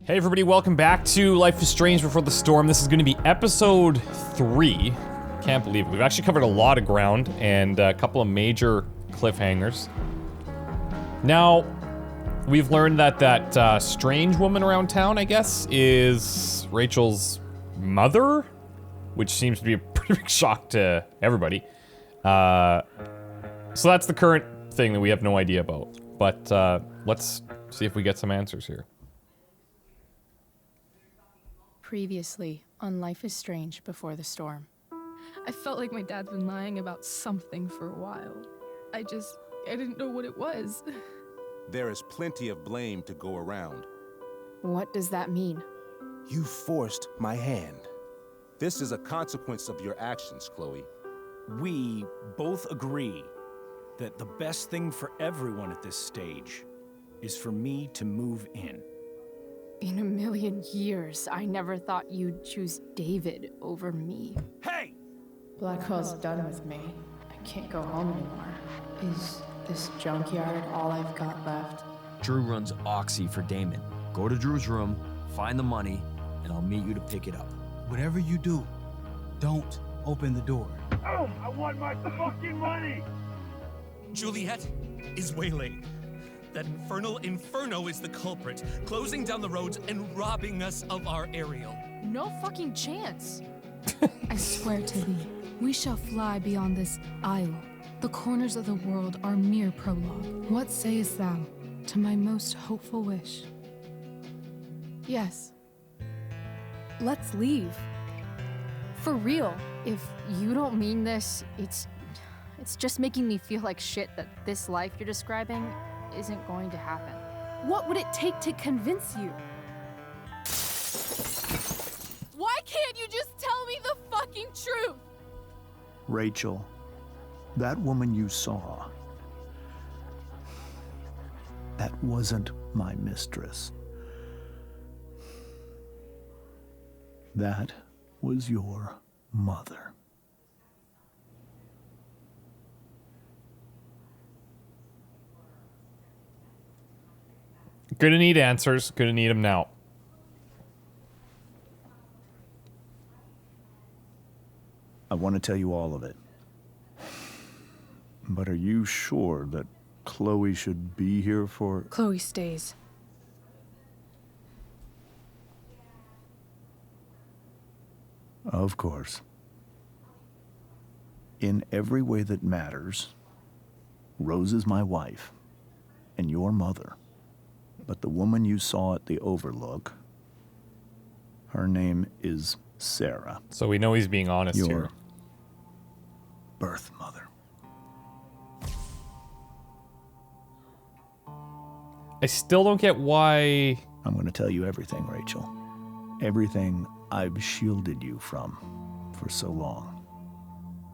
Hey everybody, welcome back to Life is Strange Before the Storm. This is going to be episode 3. Can't believe it. We've actually covered a lot of ground and a couple of major cliffhangers. Now, we've learned that that strange woman around town, I guess, is Rachel's mother, which seems to be a pretty big shock to everybody. So that's the current thing that we have no idea about. But let's see if we get some answers here. Previously on Life is Strange Before the Storm. I felt like my dad's been lying about something for a while. I didn't know what it was. There is plenty of blame to go around. What does that mean? You forced my hand. This is a consequence of your actions, Chloe. We both agree that the best thing for everyone at this stage is for me to move in. In a million years, I never thought you'd choose David over me. Hey! Blackwell's done with me. I can't go home anymore. Is this junkyard all I've got left? Drew runs Oxy for Damon. Go to Drew's room, find the money, and I'll meet you to pick it up. Whatever you do, don't open the door. Oh, I want my fucking money! Juliet is waylaid. That infernal inferno is the culprit, closing down the roads and robbing us of our aerial. No fucking chance. I swear to thee, we shall fly beyond this isle. The corners of the world are mere prologue. What sayest thou to my most hopeful wish? Yes. Let's leave. For real. If you don't mean this, it's just making me feel like shit that this life you're describing isn't going to happen. What would it take to convince you? Why can't you just tell me the fucking truth? Rachel, that woman you saw, that wasn't my mistress. That was your mother. Gonna need answers. Gonna need them now. I want to tell you all of it. But are you sure that Chloe should be here for... Chloe stays. Of course. In every way that matters, Rose is my wife and your mother. But the woman you saw at the Overlook, her name is Sarah. So we know he's being honest your here. Birth mother. I still don't get why... I'm going to tell you everything, Rachel. Everything I've shielded you from for so long.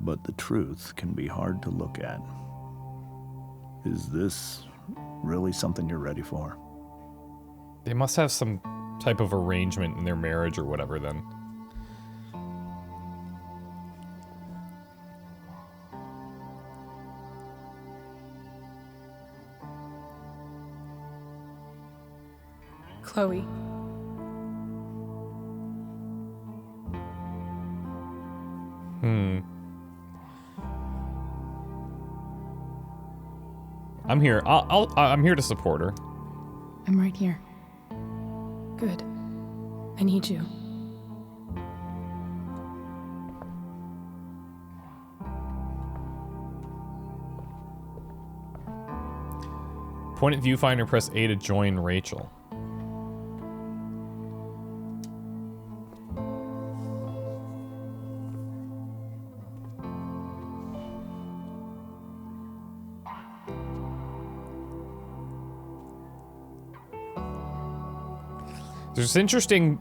But the truth can be hard to look at. Is this really something you're ready for? They must have some type of arrangement in their marriage or whatever then. Chloe. I'm here. I'm here to support her. I'm right here. Good. I need you. Point at viewfinder, press A to join Rachel. There's this interesting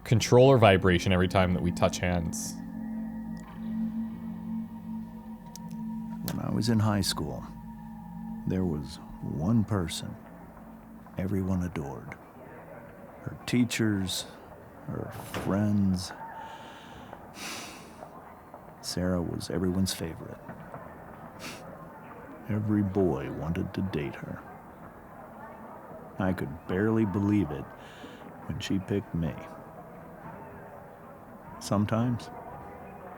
controller vibration every time that we touch hands. When I was in high school, there was one person everyone adored. Her teachers, her friends. Sarah was everyone's favorite. Every boy wanted to date her. I could barely believe it when she picked me. Sometimes,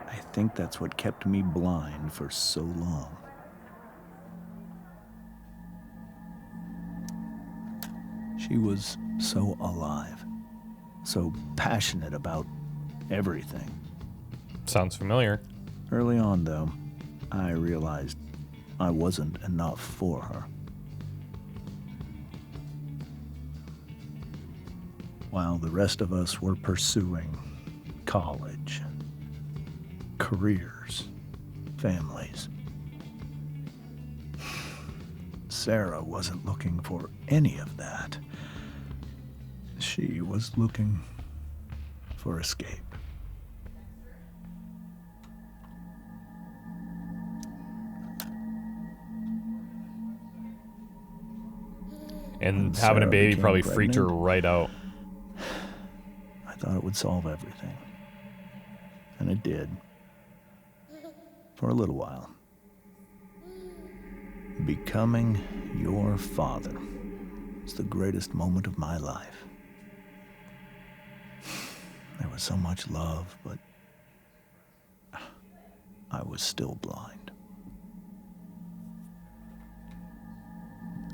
I think that's what kept me blind for so long. She was so alive, so passionate about everything. Sounds familiar. Early on, though, I realized I wasn't enough for her. While the rest of us were pursuing college, careers, families, Sarah wasn't looking for any of that. She was looking for escape. And When having a Sarah baby became probably freaked her pregnant, right out. I thought it would solve everything. And it did. For a little while. Becoming your father was the greatest moment of my life. There was so much love, but I was still blind.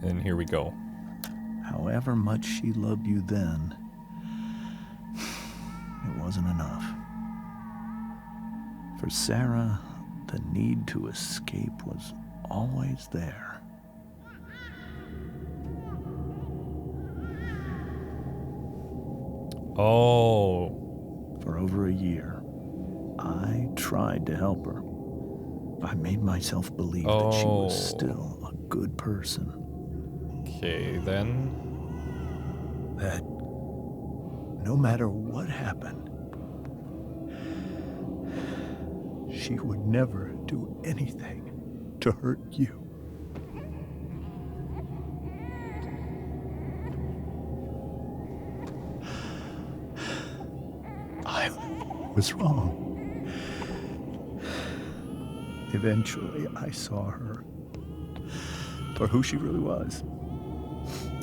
And here we go. However much she loved you then, it wasn't enough. For Sarah, the need to escape was always there. Oh. For over a year, I tried to help her. I made myself believe that she was still a good person. Okay, then. That no matter what happened, she would never do anything to hurt you. I was wrong. Eventually, I saw her for who she really was.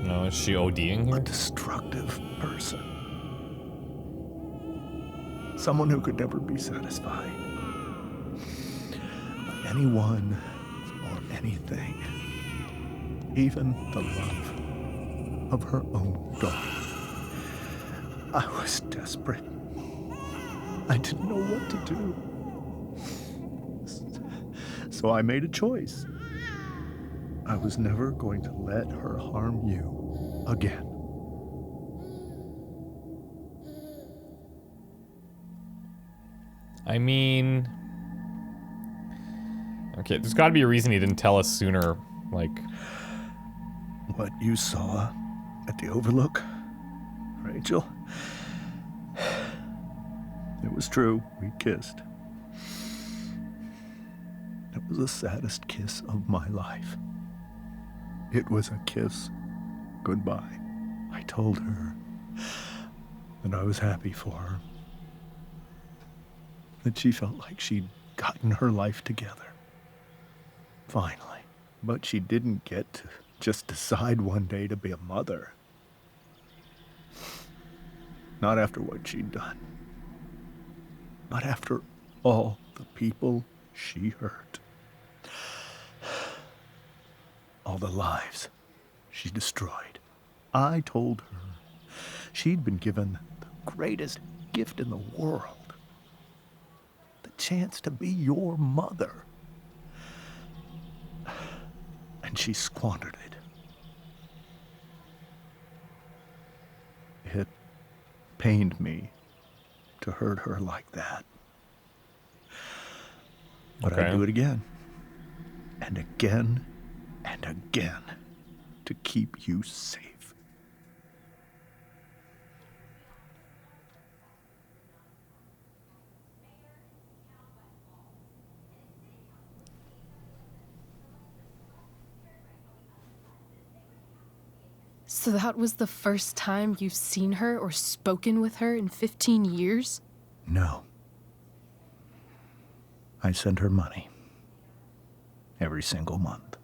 No, is she ODing here? A destructive person. Someone who could never be satisfied by anyone or anything. Even the love of her own daughter. I was desperate. I didn't know what to do. So I made a choice. I was never going to let her harm you again. I mean... Okay, there's gotta be a reason he didn't tell us sooner, like... What you saw at the Overlook, Rachel? It was true, we kissed. It was the saddest kiss of my life. It was a kiss goodbye. I told her that I was happy for her. That she felt like she'd gotten her life together. Finally. But she didn't get to just decide one day to be a mother. Not after what she'd done. Not after all the people she hurt. All the lives she destroyed. I told her she'd been given the greatest gift in the world. The chance to be your mother. And she squandered it. It pained me to hurt her like that. But Okay. I'd do it again. And again. And again. To keep you safe. So that was the first time you've seen her or spoken with her in 15 years? No. I sent her money. Every single month.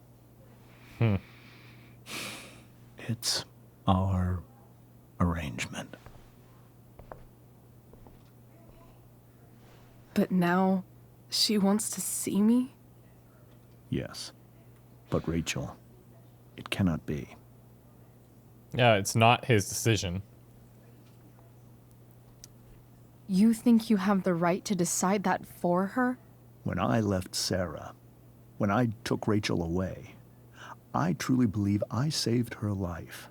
It's our arrangement. But now she wants to see me? Yes. But Rachel, it cannot be. Yeah, it's not his decision. You think you have the right to decide that for her? When I left Sarah, when I took Rachel away, I truly believe I saved her life.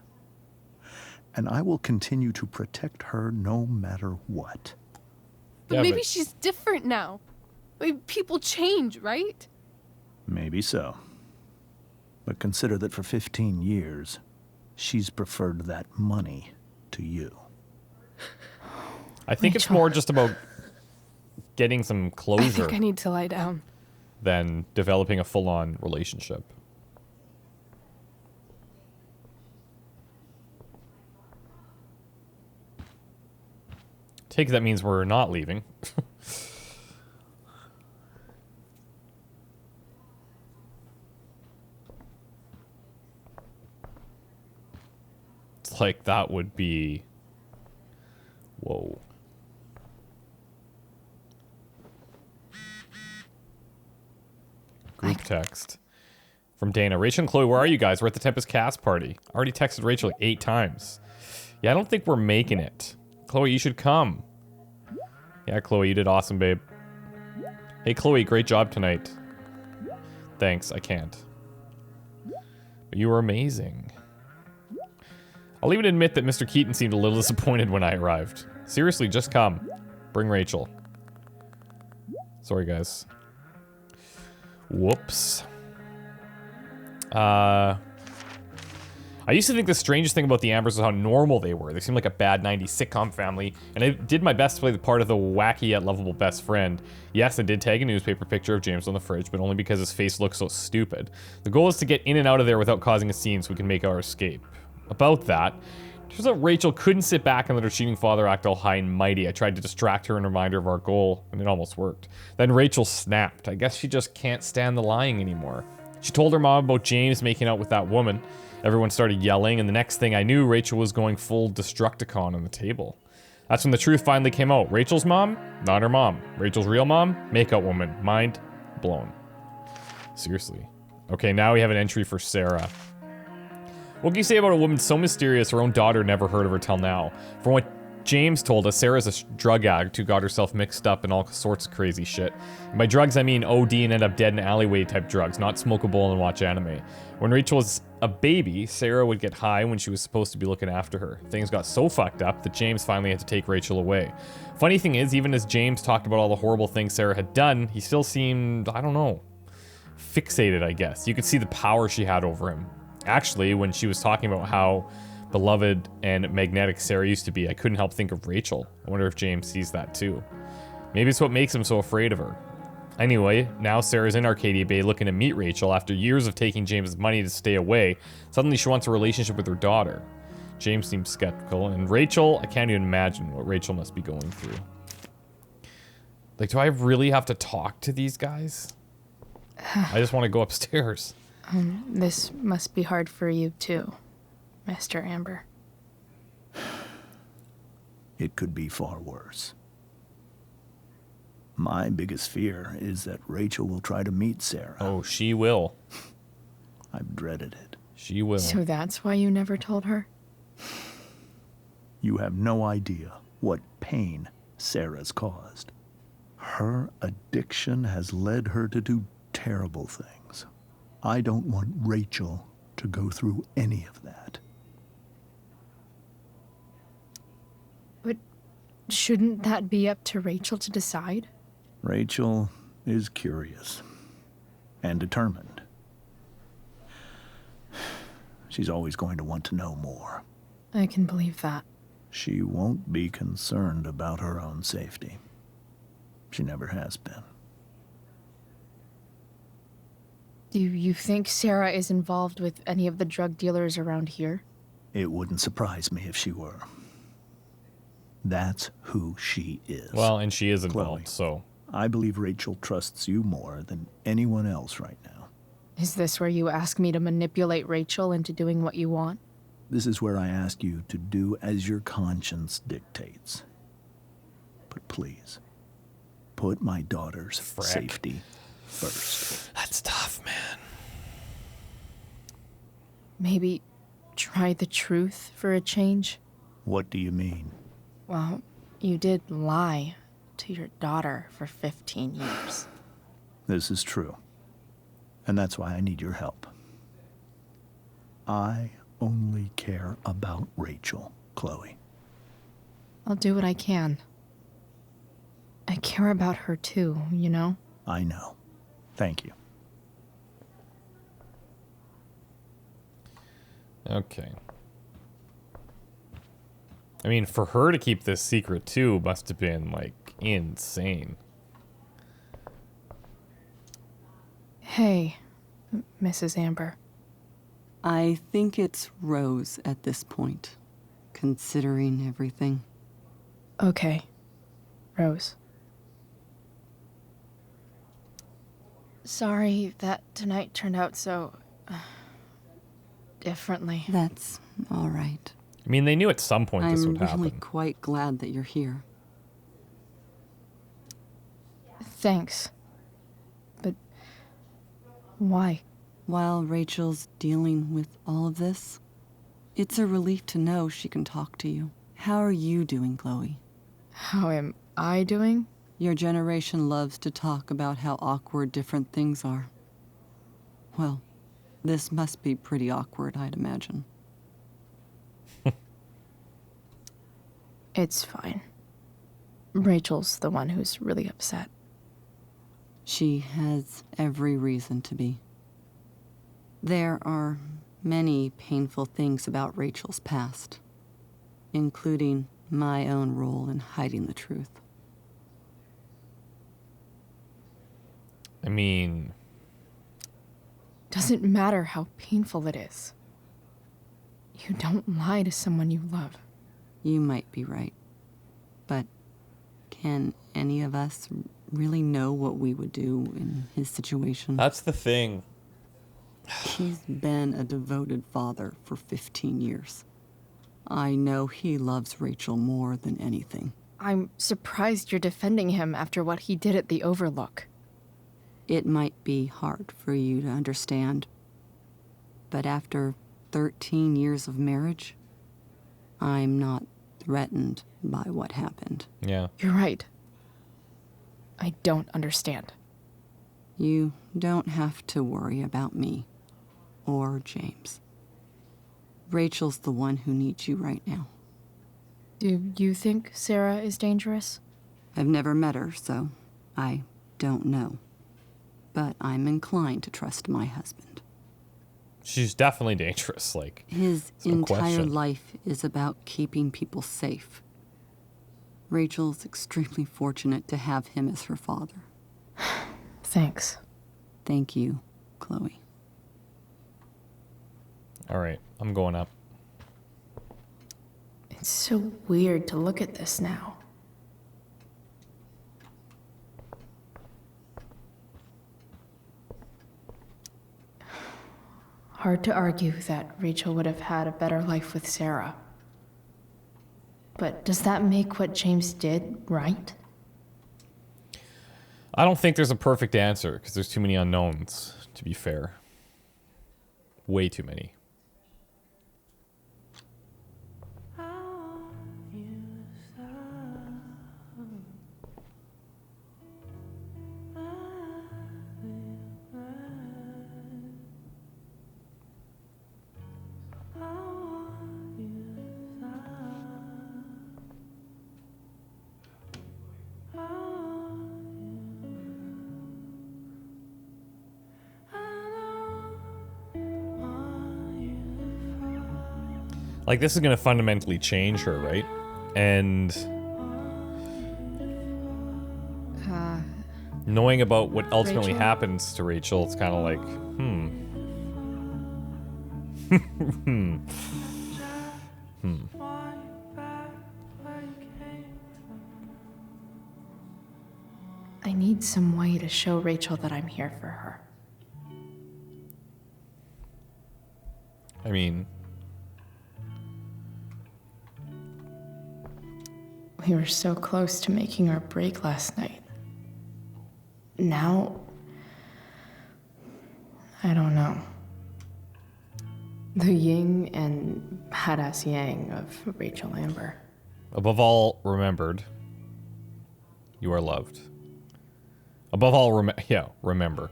And I will continue to protect her no matter what. But maybe she's different now. I mean, people change, right? Maybe so. But consider that for 15 years, she's preferred that money to you. I think it's more just about getting some closure. I think I need to lie down. Than developing a full-on relationship. Take that means we're not leaving. It's like that would be... Whoa. Group text. From Dana. Rachel and Chloe, where are you guys? We're at the Tempest cast party. I already texted Rachel like 8 times. Yeah, I don't think we're making it. Chloe, you should come. Yeah, Chloe, you did awesome, babe. Hey, Chloe, great job tonight. Thanks, I can't. But you were amazing. I'll even admit that Mr. Keaton seemed a little disappointed when I arrived. Seriously, just come. Bring Rachel. Sorry, guys. Whoops. I used to think the strangest thing about the Ambers was how normal they were. They seemed like a bad 90s sitcom family, and I did my best to play the part of the wacky yet lovable best friend. Yes, I did tag a newspaper picture of James on the fridge, but only because his face looked so stupid. The goal is to get in and out of there without causing a scene so we can make our escape. About that, turns out Rachel couldn't sit back and let her cheating father act all high and mighty. I tried to distract her and remind her of our goal, and it almost worked. Then Rachel snapped. I guess she just can't stand the lying anymore. She told her mom about James making out with that woman. Everyone started yelling, and the next thing I knew, Rachel was going full Destructicon on the table. That's when the truth finally came out. Rachel's mom? Not her mom. Rachel's real mom? Makeout woman. Mind blown. Seriously. Okay, now we have an entry for Sarah. What can you say about a woman so mysterious her own daughter never heard of her till now? From what James told us, Sarah's a drug addict who got herself mixed up in all sorts of crazy shit. And by drugs, I mean OD and end up dead in alleyway type drugs, not smoke a bowl and watch anime. When Rachel was a baby, Sarah would get high when she was supposed to be looking after her. Things got so fucked up that James finally had to take Rachel away. Funny thing is, even as James talked about all the horrible things Sarah had done, he still seemed, I don't know, fixated, I guess. You could see the power she had over him. Actually, when she was talking about how beloved and magnetic Sarah used to be, I couldn't help think of Rachel. I wonder if James sees that too. Maybe it's what makes him so afraid of her. Anyway, now Sarah's in Arcadia Bay looking to meet Rachel after years of taking James's money to stay away. Suddenly she wants a relationship with her daughter. James seems skeptical, and Rachel, I can't even imagine what Rachel must be going through. Like, do I really have to talk to these guys? I just want to go upstairs. This must be hard for you too, Mr. Amber. It could be far worse. My biggest fear is that Rachel will try to meet Sarah. Oh, she will. I've dreaded it. She will. So that's why you never told her? You have no idea what pain Sarah's caused. Her addiction has led her to do terrible things. I don't want Rachel to go through any of that. But shouldn't that be up to Rachel to decide? Rachel is curious and determined. She's always going to want to know more. I can believe that. She won't be concerned about her own safety. She never has been. Do you think Sarah is involved with any of the drug dealers around here? It wouldn't surprise me if she were. That's who she is. Well, and she is involved, Chloe, so... I believe Rachel trusts you more than anyone else right now. Is this where you ask me to manipulate Rachel into doing what you want? This is where I ask you to do as your conscience dictates. But please, put my daughter's safety first. That's tough, man. Maybe try the truth for a change? What do you mean? Well, you did lie to your daughter for 15 years. This is true. And that's why I need your help. I only care about Rachel, Chloe. I'll do what I can. I care about her too, you know? I know. Thank you. Okay. I mean, for her to keep this secret too must have been, like, insane. Hey, Mrs. Amber. I think it's Rose at this point, considering everything. Okay, Rose. Sorry that tonight turned out so differently. That's all right. I mean, they knew at some point this would happen. I'm really quite glad that you're here. Thanks. But why? While Rachel's dealing with all of this, it's a relief to know she can talk to you. How are you doing, Chloe? How am I doing? Your generation loves to talk about how awkward different things are. Well, this must be pretty awkward, I'd imagine. It's fine. Rachel's the one who's really upset. She has every reason to be. There are many painful things about Rachel's past, including my own role in hiding the truth. I mean... Doesn't matter how painful it is. You don't lie to someone you love. You might be right. But can any of us really know what we would do in his situation? That's the thing. He's been a devoted father for 15 years. I know he loves Rachel more than anything. I'm surprised you're defending him after what he did at the Overlook. It might be hard for you to understand, but after 13 years of marriage, I'm not threatened by what happened. Yeah. You're right. I don't understand. You don't have to worry about me or James. Rachel's the one who needs you right now. Do you think Sarah is dangerous? I've never met her, so I don't know. But I'm inclined to trust my husband. She's definitely dangerous, like... His no entire question. life is about keeping people safe. Rachel's extremely fortunate to have him as her father. Thanks. Thank you, Chloe. Alright, I'm going up. It's so weird to look at this now. Hard to argue that Rachel would have had a better life with Sarah. But does that make what James did right? I don't think there's a perfect answer, because there's too many unknowns, to be fair. Way too many. Like, this is going to fundamentally change her, right? And... knowing about what ultimately Rachel? happens to Rachel, it's kind of like, I need some way to show Rachel that I'm here for her. I mean... We were so close to making our break last night. now, I don't know. The yin and badass yang of Rachel Amber. Above all remembered, you are loved. Above all, remember.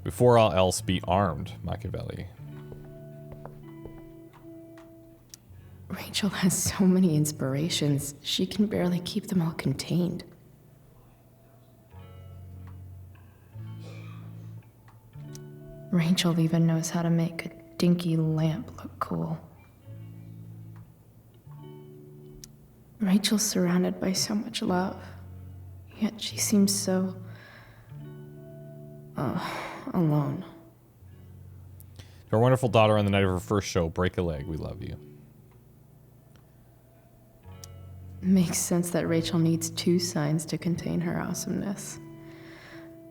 Before all else, be armed, Machiavelli. Rachel has so many inspirations, she can barely keep them all contained. Rachel even knows how to make a dinky lamp look cool. Rachel's surrounded by so much love, yet she seems so... alone. To our wonderful daughter on the night of her first show, break a leg, we love you. Makes sense that Rachel needs 2 signs to contain her awesomeness.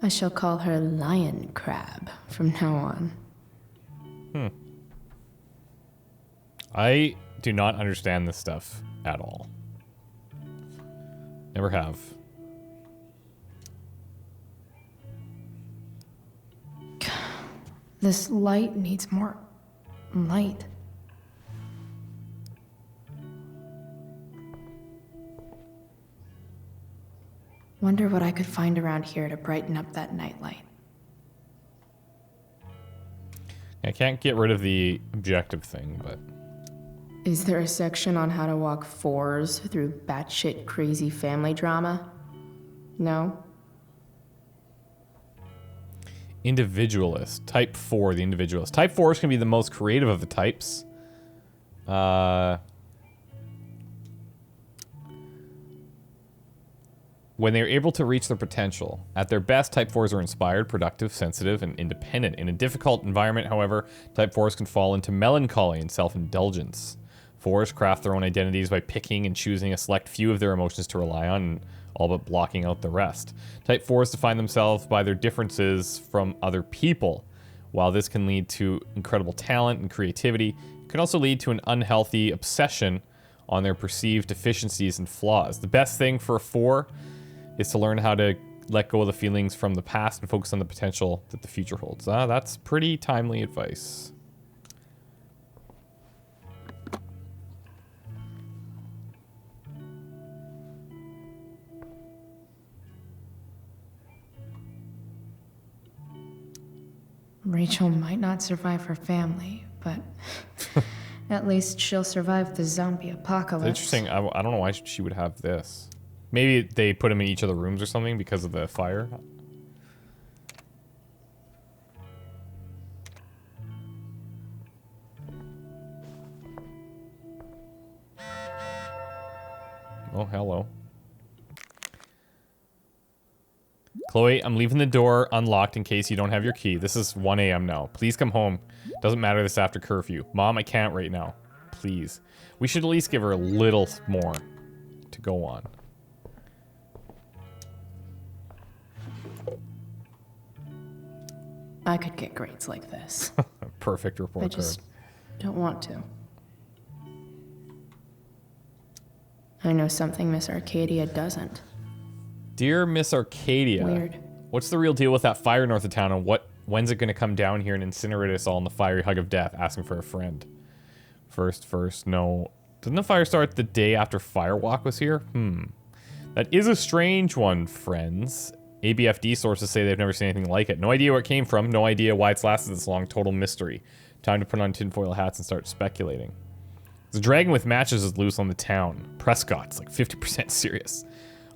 I shall call her Lion Crab from now on. I do not understand this stuff at all. Never have. This light needs more light. Wonder what I could find around here to brighten up that nightlight. I can't get rid of the objective thing, but... Is there a section on how to walk 4s through batshit crazy family drama? No? Individualist. Type 4, the individualist. Type 4 is going to be the most creative of the types. When they are able to reach their potential. At their best, Type 4s are inspired, productive, sensitive, and independent. In a difficult environment, however, Type 4s can fall into melancholy and self-indulgence. 4s craft their own identities by picking and choosing a select few of their emotions to rely on, and all but blocking out the rest. Type 4s define themselves by their differences from other people. While this can lead to incredible talent and creativity, it can also lead to an unhealthy obsession on their perceived deficiencies and flaws. The best thing for a 4 is to learn how to let go of the feelings from the past and focus on the potential that the future holds. That's pretty timely advice. Rachel might not survive her family, but at least she'll survive the zombie apocalypse. Interesting. I don't know why she would have this. Maybe they put them in each of the rooms or something because of the fire. Oh, hello. Chloe, I'm leaving the door unlocked in case you don't have your key. This is 1 a.m. now. Please come home. Doesn't matter this after curfew. Mom, I can't right now. Please. We should at least give her a little more to go on. I could get grades like this. Perfect report I just don't want to. I know something Miss Arcadia doesn't. Dear Miss Arcadia, Weird. What's the real deal with that fire north of town, and when's it gonna come down here and incinerate us all in the fiery hug of death, asking for a friend? First, no. Didn't the fire start the day after Firewalk was here? That is a strange one, friends. ABFD sources say they've never seen anything like it. No idea where it came from, no idea why it's lasted this long, total mystery. Time to put on tinfoil hats and start speculating. The dragon with matches is loose on the town. Prescott's like 50% serious.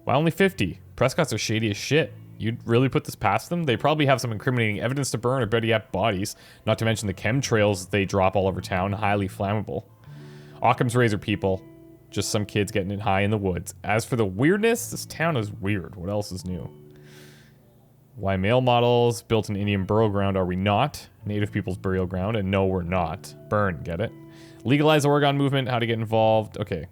Why only 50? Prescott's are shady as shit. You'd really put this past them? They probably have some incriminating evidence to burn, or better yet, bodies. Not to mention the chemtrails they drop all over town, highly flammable. Occam's razor, people. Just some kids getting it high in the woods. As for the weirdness, this town is weird. What else is new? Why male models built an Indian burial ground are we not? Native people's burial ground, and no, we're not. Burn, get it? Legalize Oregon movement, how to get involved. Okay.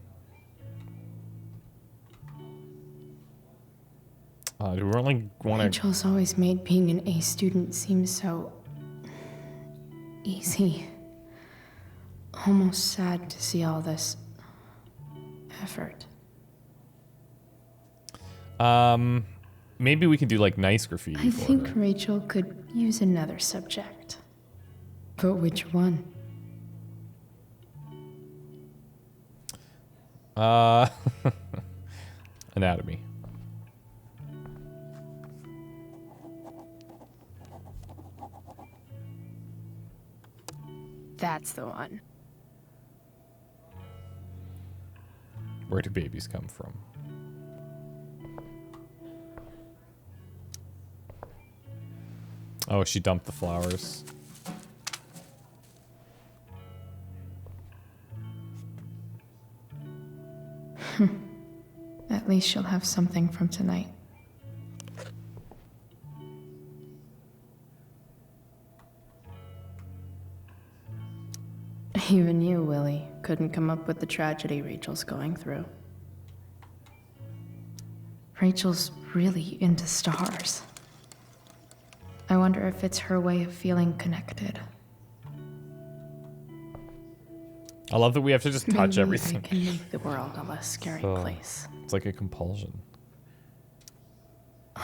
Do we really want to... Rachel's always made being an A student seem so... easy. Almost sad to see all this... effort. maybe we can do like nice graffiti. I for think her. Rachel could use another subject. But which one? Anatomy. That's the one. Where do babies come from? Oh, she dumped the flowers. At least she'll have something from tonight. Even you, Willie, couldn't come up with the tragedy Rachel's going through. Rachel's really into stars. I wonder if it's her way of feeling connected. I love that we have to just touch Maybe everything. I can make the world a less scary place. It's like a compulsion.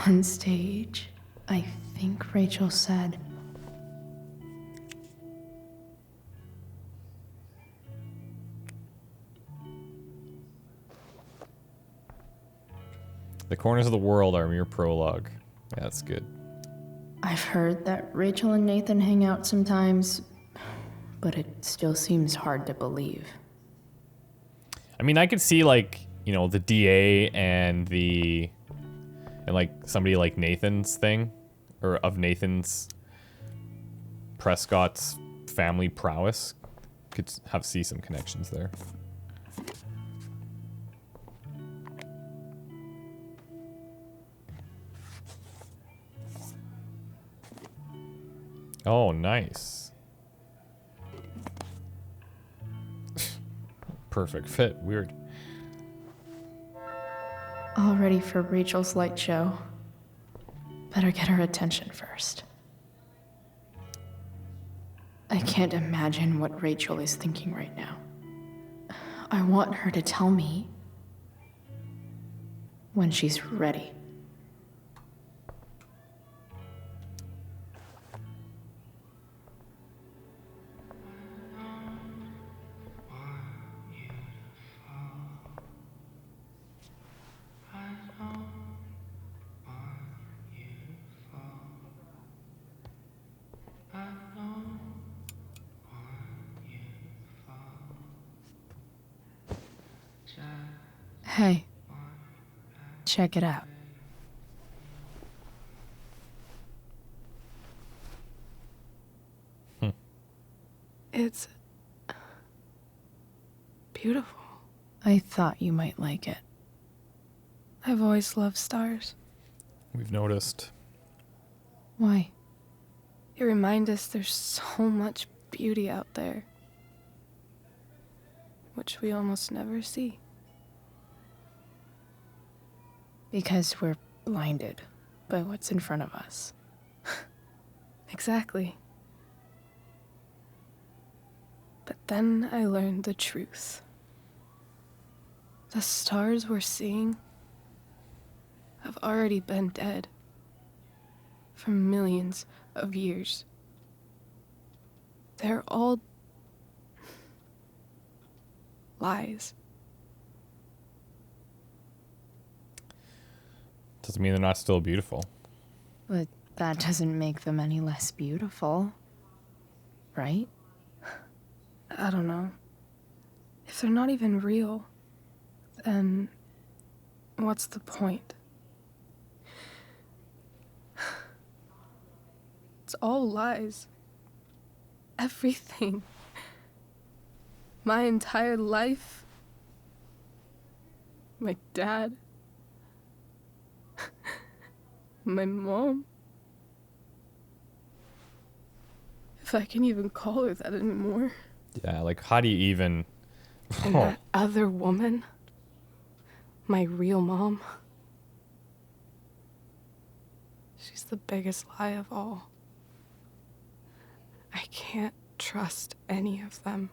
On stage, I think Rachel said, The corners of the world are mere prologue. Yeah, that's good. I've heard that Rachel and Nathan hang out sometimes, but it still seems hard to believe. I mean, I could see like, you know, the DA and like somebody like Nathan's thing, or of Nathan's Prescott's family prowess could see some connections there. Oh, nice. Perfect fit. Weird. All ready for Rachel's light show. Better get her attention first. I can't imagine what Rachel is thinking right now. I want her to tell me when she's ready. Hey, check it out. It's beautiful. I thought you might like it. I've always loved stars. We've noticed. Why? They remind us there's so much beauty out there, which we almost never see. Because we're blinded by what's in front of us. Exactly. But then I learned the truth. The stars we're seeing have already been dead for millions of years. They're all lies. Doesn't mean they're not still beautiful. But that doesn't make them any less beautiful, right? I don't know. If they're not even real, then what's the point? It's all lies. Everything. My entire life. My dad. My mom. If I can even call her that anymore. Yeah, like how do you even... And that other woman, my real mom, she's the biggest lie of all. I can't trust any of them.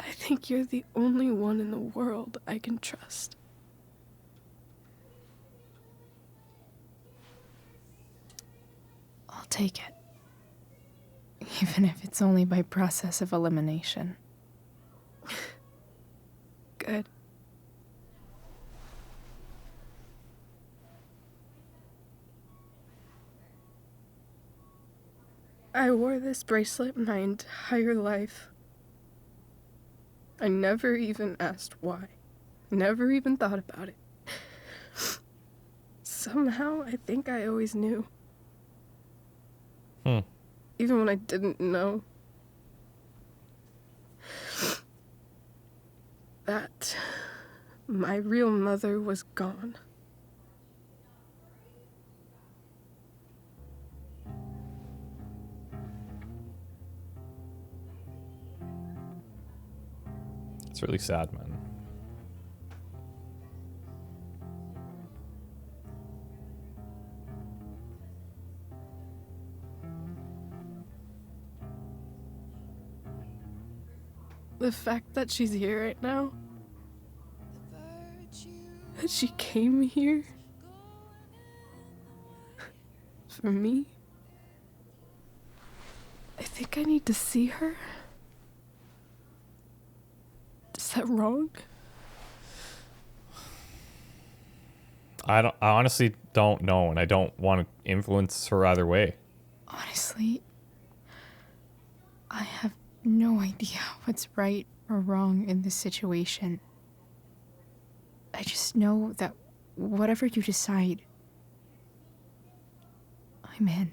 I think you're the only one in the world I can trust. take it. Even if it's only by process of elimination. Good. I wore this bracelet my entire life. I never even asked why. Never even thought about it. Somehow, I think I always knew. Even when I didn't know. That my real mother was gone. It's really sad, man. The fact that she's here right now, that she came here for me, I think I need to see her. Is that wrong? I honestly don't know, and I don't want to influence her either way. Honestly, I have no idea what's right or wrong in this situation. I just know that whatever you decide, I'm in.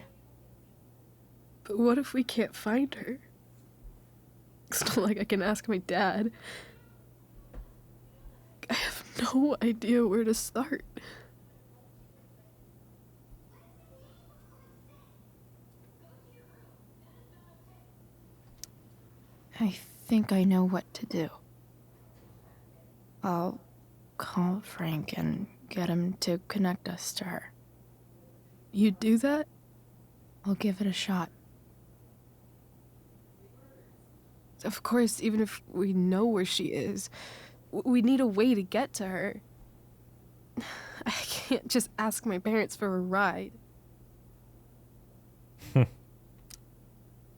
But what if we can't find her? It's not like I can ask my dad. I have no idea where to start. I think I know what to do. I'll call Frank and get him to connect us to her. You'd do that? I'll give it a shot. Of course, even if we know where she is, we need a way to get to her. I can't just ask my parents for a ride.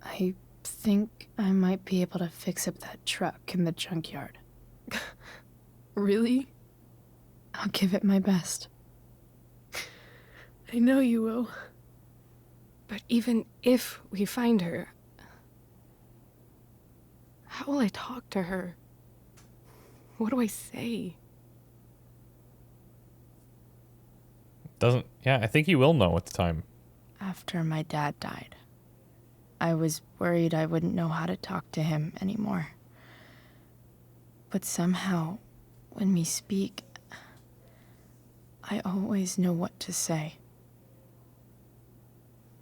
I think I might be able to fix up that truck in the junkyard. Really? I'll give it my best. I know you will. But even if we find her, how will I talk to her? What do I say? Yeah, I think you will know at the time. After my dad died, I was worried I wouldn't know how to talk to him anymore. But somehow, when we speak, I always know what to say.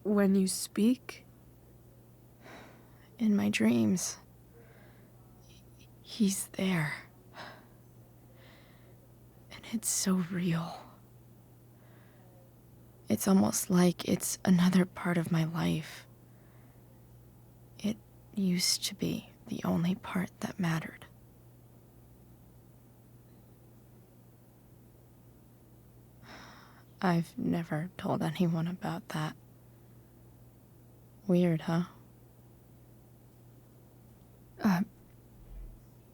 When you speak? In my dreams. He's there. And it's so real. It's almost like it's another part of my life. It used to be the only part that mattered. I've never told anyone about that. Weird, huh?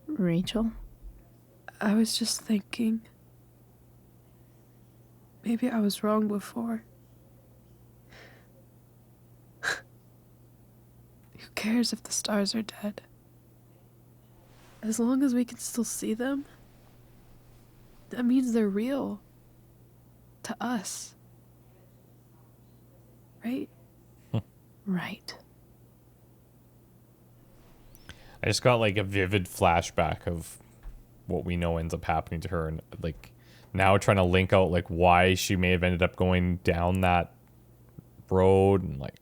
Rachel? I was just thinking. Maybe I was wrong before. Who cares if the stars are dead? As long as we can still see them, that means they're real. To us. Right? Right. I just got like a vivid flashback of what we know ends up happening to her, and like now trying to link out like why she may have ended up going down that road, and like